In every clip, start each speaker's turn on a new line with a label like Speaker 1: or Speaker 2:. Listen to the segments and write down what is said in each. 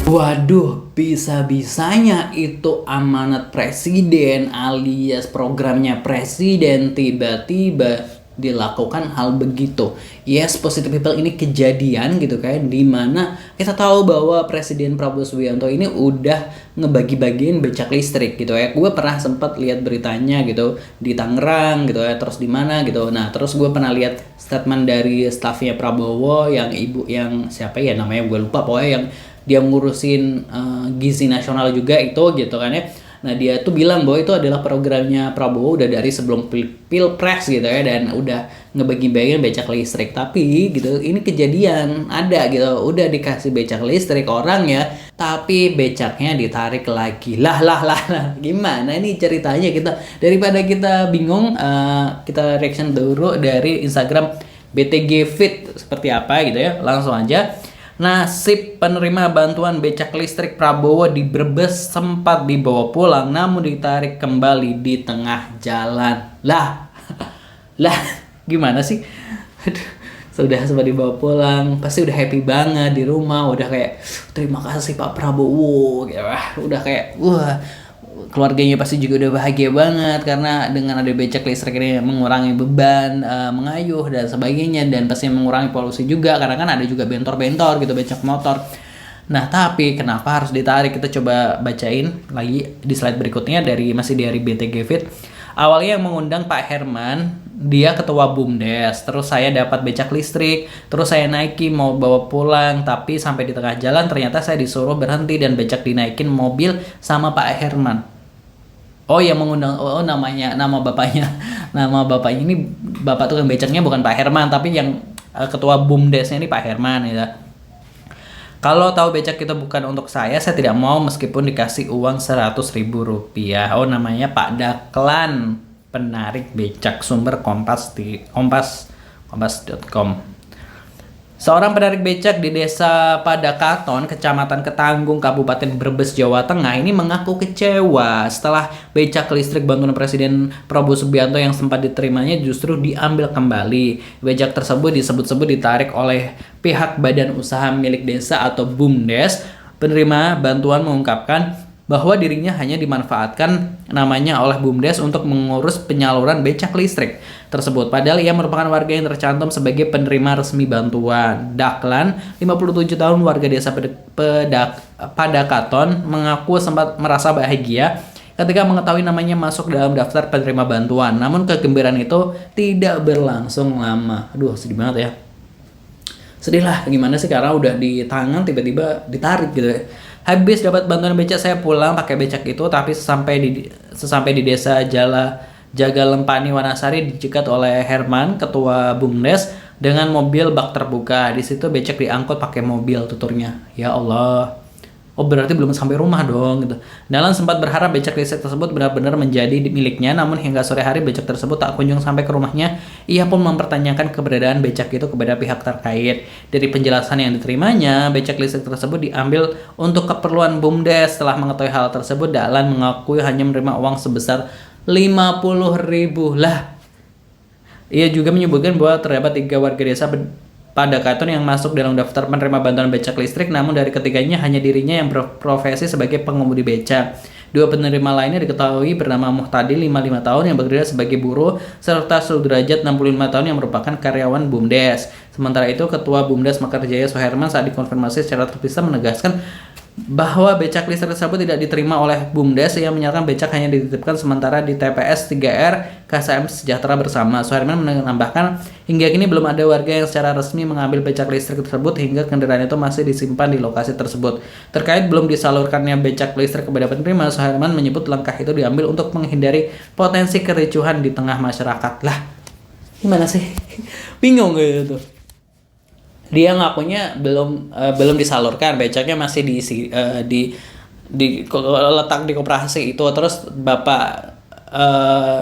Speaker 1: Waduh, bisa-bisanya itu amanat presiden alias programnya presiden tiba-tiba dilakukan hal begitu. Yes, positive people ini kejadian gitu kan, dimana kita tahu bahwa Presiden Prabowo Subianto ini udah ngebagi-bagiin becak listrik gitu ya. Gue pernah sempat lihat beritanya gitu di Tangerang gitu ya, terus di mana gitu. Nah, terus gue pernah lihat statement dari stafnya Prabowo yang ibu yang siapa ya namanya gue lupa, pokoknya yang dia ngurusin gizi nasional juga itu gitu kan ya. Nah, dia tuh bilang bahwa itu adalah programnya Prabowo udah dari sebelum pilpres gitu ya, dan udah ngebagi-bagiin becak listrik. Tapi gitu ini kejadian ada gitu, udah dikasih becak listrik orang ya, tapi becaknya ditarik lagi. Lah, gimana ini ceritanya? Kita daripada kita bingung, kita reaction dulu dari Instagram BTG Fit seperti apa gitu ya. Langsung aja. Nasib penerima bantuan becak listrik Prabowo di Brebes sempat dibawa pulang namun ditarik kembali di tengah jalan. Lah, gimana sih? Aduh, sudah sempat dibawa pulang, pasti udah happy banget di rumah, udah kayak terima kasih Pak Prabowo, gitu. Udah kayak wah, keluarganya pasti juga udah bahagia banget karena dengan ada becak listrik ini mengurangi beban mengayuh dan sebagainya, dan pasti mengurangi polusi juga karena kan ada juga bentor-bentor gitu becak motor. Nah, tapi kenapa harus ditarik? Kita coba bacain lagi di slide berikutnya masih dari BTG Fit. Awalnya yang mengundang Pak Herman, dia ketua BUMDes, terus saya dapat becak listrik, terus saya naiki mau bawa pulang, tapi sampai di tengah jalan ternyata saya disuruh berhenti dan becak dinaikin mobil sama Pak Herman. Oh, yang mengundang, nama bapaknya, nama bapaknya ini, bapak tukang becaknya bukan Pak Herman, tapi yang ketua BUMDesnya ini Pak Herman ya. Kalau tahu becak itu bukan untuk saya tidak mau meskipun dikasih uang 100.000 rupiah. Oh, namanya Pak Daklan, penarik becak, sumber Kompas di kompas.com. Seorang penarik becak di Desa Padakaton, Kecamatan Ketanggung, Kabupaten Brebes, Jawa Tengah ini mengaku kecewa setelah becak listrik bantuan Presiden Prabowo Subianto yang sempat diterimanya justru diambil kembali. Becak tersebut disebut-sebut ditarik oleh pihak badan usaha milik desa atau BUMDes. Penerima bantuan mengungkapkan bahwa dirinya hanya dimanfaatkan namanya oleh BUMDes untuk mengurus penyaluran becak listrik tersebut. Padahal ia merupakan warga yang tercantum sebagai penerima resmi bantuan. Daklan, 57 tahun, warga desa Padakaton, mengaku sempat merasa bahagia ketika mengetahui namanya masuk dalam daftar penerima bantuan. Namun kegembiraan itu tidak berlangsung lama. Aduh, sedih banget ya. Sedih lah, gimana sih, karena udah di tangan tiba-tiba ditarik gitu ya. Habis dapat bantuan becak, saya pulang pakai becak itu, tapi sesampai di desa Jaga Lempani Wanasari dicegat oleh Herman, ketua BUMDes, dengan mobil bak terbuka. Di situ becak diangkut pakai mobil, tuturnya. Ya Allah. Oh, berarti belum sampai rumah dong gitu. Dahlan sempat berharap becak listrik tersebut benar-benar menjadi miliknya, namun hingga sore hari becak tersebut tak kunjung sampai ke rumahnya. Ia pun mempertanyakan keberadaan becak itu kepada pihak terkait. Dari penjelasan yang diterimanya, becak listrik tersebut diambil untuk keperluan BUMDes. Setelah mengetahui hal tersebut, Dahlan mengakui hanya menerima uang sebesar 50.000 lah. Ia juga menyebutkan bahwa terdapat 3 warga desa Padakaton yang masuk dalam daftar penerima bantuan becak listrik, namun dari ketiganya hanya dirinya yang berprofesi sebagai pengemudi becak. 2 penerima lainnya diketahui bernama Muhtadi, 55 tahun, yang bekerja sebagai buruh, serta Sudrajat, 65 tahun, yang merupakan karyawan BUMDes. Sementara itu, Ketua BUMDes Mekarjaya Soeherman saat dikonfirmasi secara terpisah menegaskan bahwa becak listrik tersebut tidak diterima oleh BUMDes. Yang menyatakan becak hanya dititipkan sementara di TPS 3R KSM Sejahtera Bersama. Soeherman menambahkan, hingga kini belum ada warga yang secara resmi mengambil becak listrik tersebut hingga kendaraan itu masih disimpan di lokasi tersebut. Terkait belum disalurkannya becak listrik kepada penerima, Soeherman menyebut langkah itu diambil untuk menghindari potensi kericuhan di tengah masyarakat. Lah, gimana sih? Bingung gitu tuh. Dia ngakunya belum disalurkan, becaknya masih letak di koperasi itu. Terus Bapak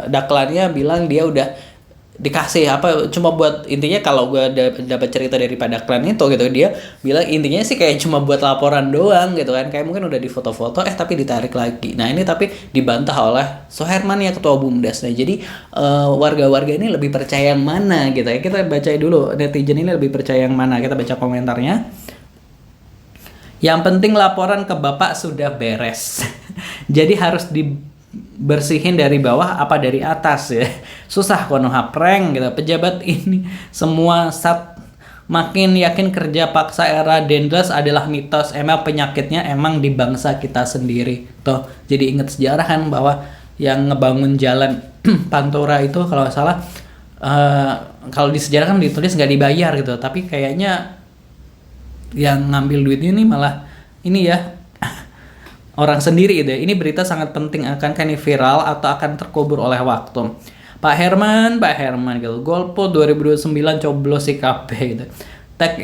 Speaker 1: Daklannya bilang dia udah dikasih cuma buat, intinya kalau gue dapat cerita dari Pak Daklan itu gitu, dia bilang intinya sih kayak cuma buat laporan doang gitu kan, kayak mungkin udah difoto-foto tapi ditarik lagi. Nah, ini tapi dibantah oleh Soeherman ya, ketua BUMDes. Nah, jadi warga-warga ini lebih percaya yang mana gitu ya. Kita baca dulu netizen ini lebih percaya yang mana, kita baca komentarnya. Yang penting laporan ke Bapak sudah beres. Jadi harus dibersihin dari bawah apa dari atas ya. Susah konoha prank gitu. Pejabat ini semua makin yakin kerja paksa era Dendles adalah mitos. Emang penyakitnya emang di bangsa kita sendiri. Tuh, jadi inget sejarah kan bahwa yang ngebangun jalan Pantura itu kalau nggak salah kalau di sejarah kan ditulis nggak dibayar gitu. Tapi kayaknya yang ngambil duit ini malah ini ya orang sendiri gitu ya. Ini berita sangat penting, akan ini viral atau akan terkubur oleh waktu. Pak Herman gitu. Golput 2029 coblos si KB gitu. Tag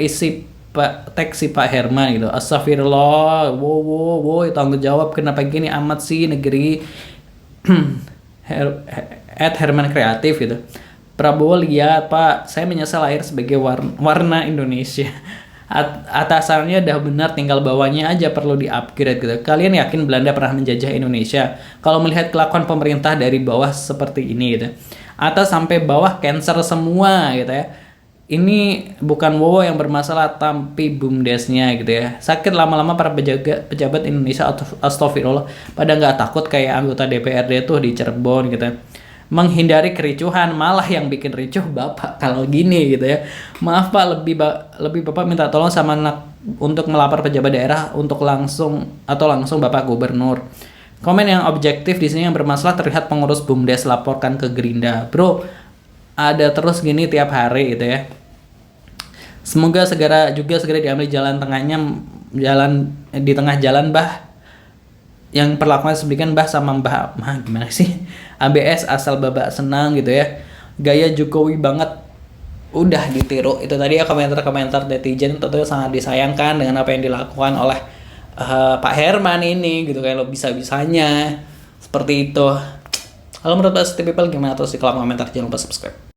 Speaker 1: si Pak Herman gitu. Astagfirullah. Wow, tanggung jawab kenapa gini amat sih negeri. Herman kreatif gitu. Prabowo lihat Pak, saya menyesal lahir sebagai warna Indonesia. Atasannya udah benar, tinggal bawahnya aja perlu di-upgrade gitu. Kalian yakin Belanda pernah menjajah Indonesia? Kalau melihat kelakuan pemerintah dari bawah seperti ini gitu. Atas sampai bawah cancer semua gitu ya. Ini bukan Wowo yang bermasalah tapi BUMDesnya gitu ya. Sakit lama-lama para pejabat Indonesia, astagfirullah, pada nggak takut kayak anggota DPRD tuh di Cirebon gitu ya. Menghindari kericuhan, malah yang bikin ricuh Bapak kalau gini gitu ya. Maaf Pak, lebih Bapak minta tolong sama anak untuk melapor pejabat daerah untuk langsung Bapak Gubernur. Komen yang objektif di sini yang bermasalah terlihat pengurus BUMDes laporkan ke Gerinda. Bro, ada terus gini tiap hari gitu ya. Semoga segera diambil jalan tengahnya, di tengah jalan Bah. Yang perlakuan sedemikian Mbah sama Mbah gimana sih? ABS asal babak senang gitu ya. Gaya Jokowi banget. Udah ditiru. Itu tadi ya komentar-komentar netizen, tentunya sangat disayangkan dengan apa yang dilakukan oleh Pak Herman ini gitu, kayak lo bisa-bisanya seperti itu. Kalau menurut Positive People gimana? Terus di kolom komentar, jangan lupa subscribe.